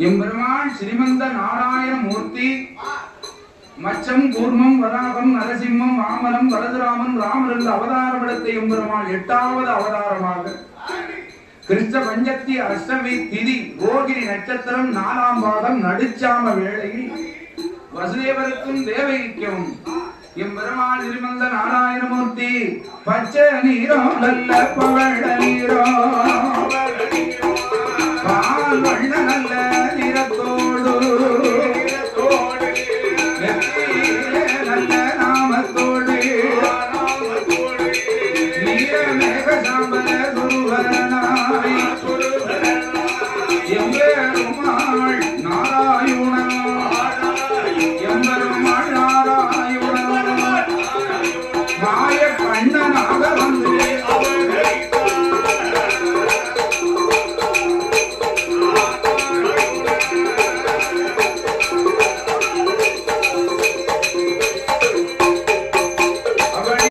எம்பெருமான் ஸ்ரீமந்த நாராயண மூர்த்தி மச்சம் கூர்மம் வராகம் நரசிம்மம் வாமனம் வரதுராமன் ராமர் என்ற அவதாரமிடத்தை எம்பெருமான் 8வது அவதாரமாக கிருஷ்ண பஞ்சத்தி அஷ்டமி திதி ரோகிணி நட்சத்திரம் 4ஆம் பாதம் நடுச்சாம வேளையில் வசுதேவருக்கும் தேவகிக்கும் எம்பெருமான் ஸ்ரீமந்த நாராயணமூர்த்தி பச்சை நீரோ நல்ல பவழ நீரோ பால் வண்ண நல்ல நிறத்தோடு நல்ல நாமத்தோடு நீரமேக சாம்பல குருவரனாய் எம்பெருமாள் நாராயணன்